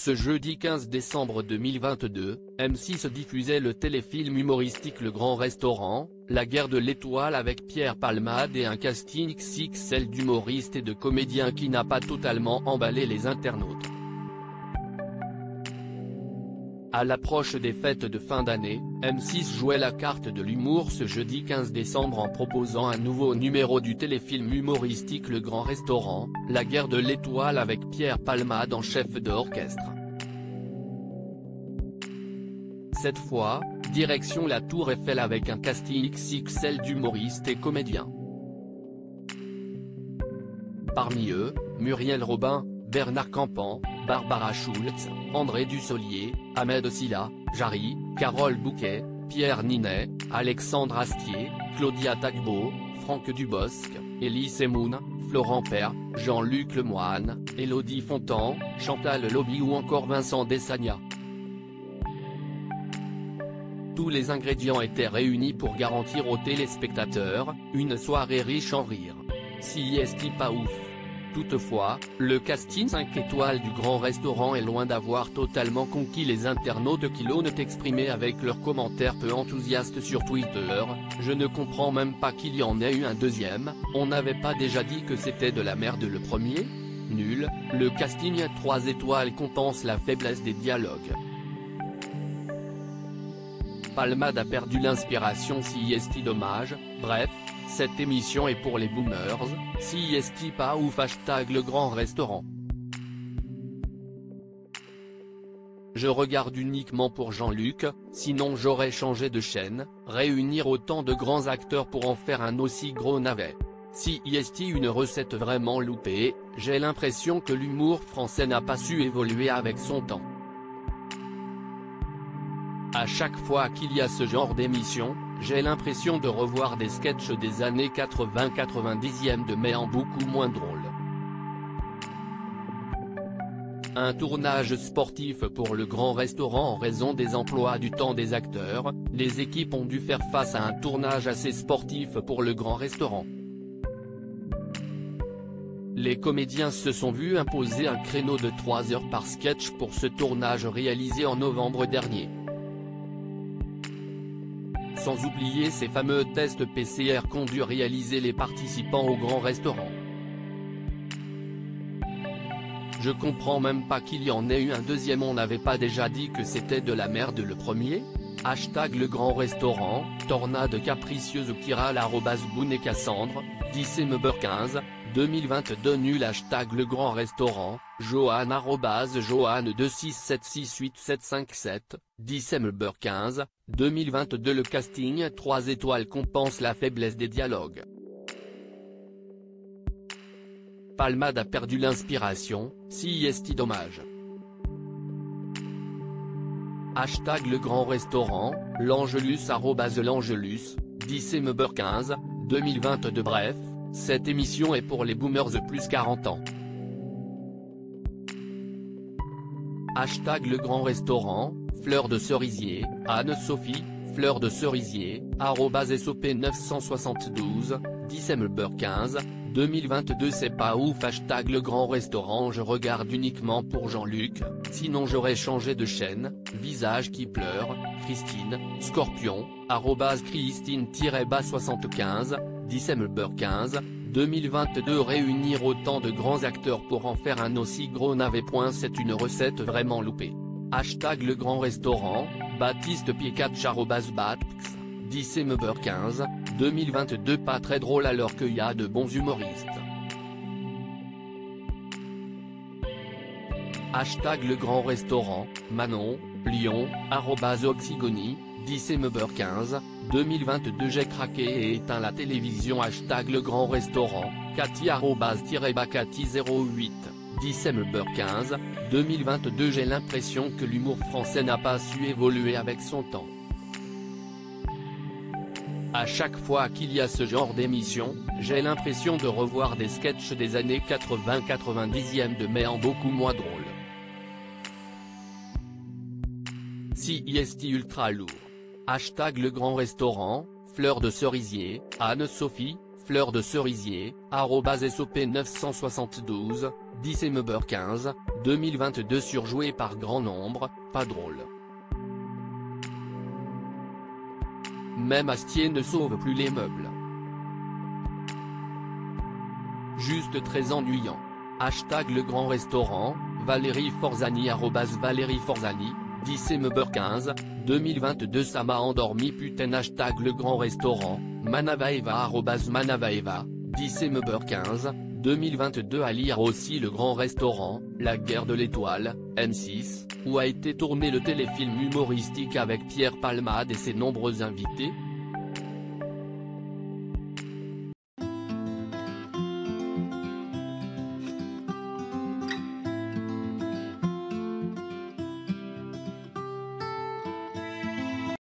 Ce jeudi 15 décembre 2022, M6 diffusait le téléfilm humoristique Le Grand Restaurant, la guerre de l'étoile avec Pierre Palmade et un casting XXL d'humoristes et de comédiens qui n'a pas totalement emballé les internautes. À l'approche des fêtes de fin d'année, M6 jouait la carte de l'humour ce jeudi 15 décembre en proposant un nouveau numéro du téléfilm humoristique Le Grand Restaurant, la guerre de l'étoile avec Pierre Palmade en chef d'orchestre. Cette fois, direction la Tour Eiffel avec un casting XXL d'humoristes et comédiens. Parmi eux, Muriel Robin, Bernard Campan, Barbara Schultz, André Dussolier, Ahmed Silla, Jarry, Carole Bouquet, Pierre Ninet, Alexandre Astier, Claudia Tagbo, Franck Dubosc, Elie Semoun, Florent Père, Jean-Luc Lemoine, Élodie Fontan, Chantal Lobby ou encore Vincent Desagna. Tous les ingrédients étaient réunis pour garantir aux téléspectateurs une soirée riche en rire. Si est pas ouf. Toutefois, le casting 5 étoiles du Grand Restaurant est loin d'avoir totalement conquis les internautes qui l'ont exprimé avec leurs commentaires peu enthousiastes sur Twitter. Je ne comprends même pas qu'il y en ait eu un deuxième, on n'avait pas déjà dit que c'était de la merde le premier ? Nul, le casting 3 étoiles compense la faiblesse des dialogues. Palmade a perdu l'inspiration si est dommage, bref, cette émission est pour les boomers, si est pas ouf #Le Grand Restaurant. Je regarde uniquement pour Jean-Luc, sinon j'aurais changé de chaîne, réunir autant de grands acteurs pour en faire un aussi gros navet. Si est une recette vraiment loupée, j'ai l'impression que l'humour français n'a pas su évoluer avec son temps. À chaque fois qu'il y a ce genre d'émission, j'ai l'impression de revoir des sketchs des années 80-90 mais en beaucoup moins drôle. Un tournage sportif pour Le Grand Restaurant en raison des emplois du temps des acteurs, les équipes ont dû faire face à un tournage assez sportif pour Le Grand Restaurant. Les comédiens se sont vus imposer un créneau de 3 heures par sketch pour ce tournage réalisé en novembre dernier. Sans oublier ces fameux tests PCR qu'ont dû réaliser les participants au Grand Restaurant. Je comprends même pas qu'il y en ait eu un deuxième, on n'avait pas déjà dit que c'était de la merde le premier ? #Le Grand Restaurant, tornade capricieuse qui râle @Boone et Cassandre, December 15, 2022 nul #Le Grand Restaurant, Johan @Johan2676857, December 15, 2022 Le casting 3 étoiles compense la faiblesse des dialogues. Palmade a perdu l'inspiration, si est dommage. #Le Grand Restaurant, l'Angelus @l'Angelus, December 15, 2022 Bref, cette émission est pour les boomers de plus 40 ans. #Le Grand Restaurant, Fleur de Cerisier, Anne-Sophie, Fleur de Cerisier, @SOP972, December 15, 2022 C'est pas ouf #Le Grand Restaurant Je regarde uniquement pour Jean-Luc, sinon j'aurais changé de chaîne, Visage qui pleure, Christine, Scorpion, @Christine-75, December 15, 2022 Réunir autant de grands acteurs pour en faire un aussi gros navet. C'est une recette vraiment loupée. #Le Grand Restaurant, Baptiste Piecatch @Batx, December 15, 2022 Pas très drôle alors qu'il y a de bons humoristes. #Le Grand Restaurant, Manon, Lyon, @Oxygony, December 15, 2022 J'ai craqué et éteint la télévision. #Le Grand Restaurant, Cathy @Bacati08, December 15, 2022 J'ai l'impression que l'humour français n'a pas su évoluer avec son temps. À chaque fois qu'il y a ce genre d'émission, j'ai l'impression de revoir des sketchs des années 80-90 mais en beaucoup moins drôle. Si est ultra lourd. #Le Grand Restaurant, Fleur de Cerisier, Anne-Sophie, Fleur de Cerisier, @SOP972, December 15, 2022 surjoué par grand nombre, pas drôle. Même Astier ne sauve plus les meubles. Juste très ennuyant. Hashtag Le Grand Restaurant, Valérie Forzani @Valérie Forzani, December 15, 2022 ça m'a endormi putain hashtag Le Grand Restaurant, Manavaeva @Manavaeva, December 15, 2022 à lire aussi Le Grand Restaurant, La Guerre de l'Étoile, M6, où a été tourné le téléfilm humoristique avec Pierre Palmade et ses nombreux invités,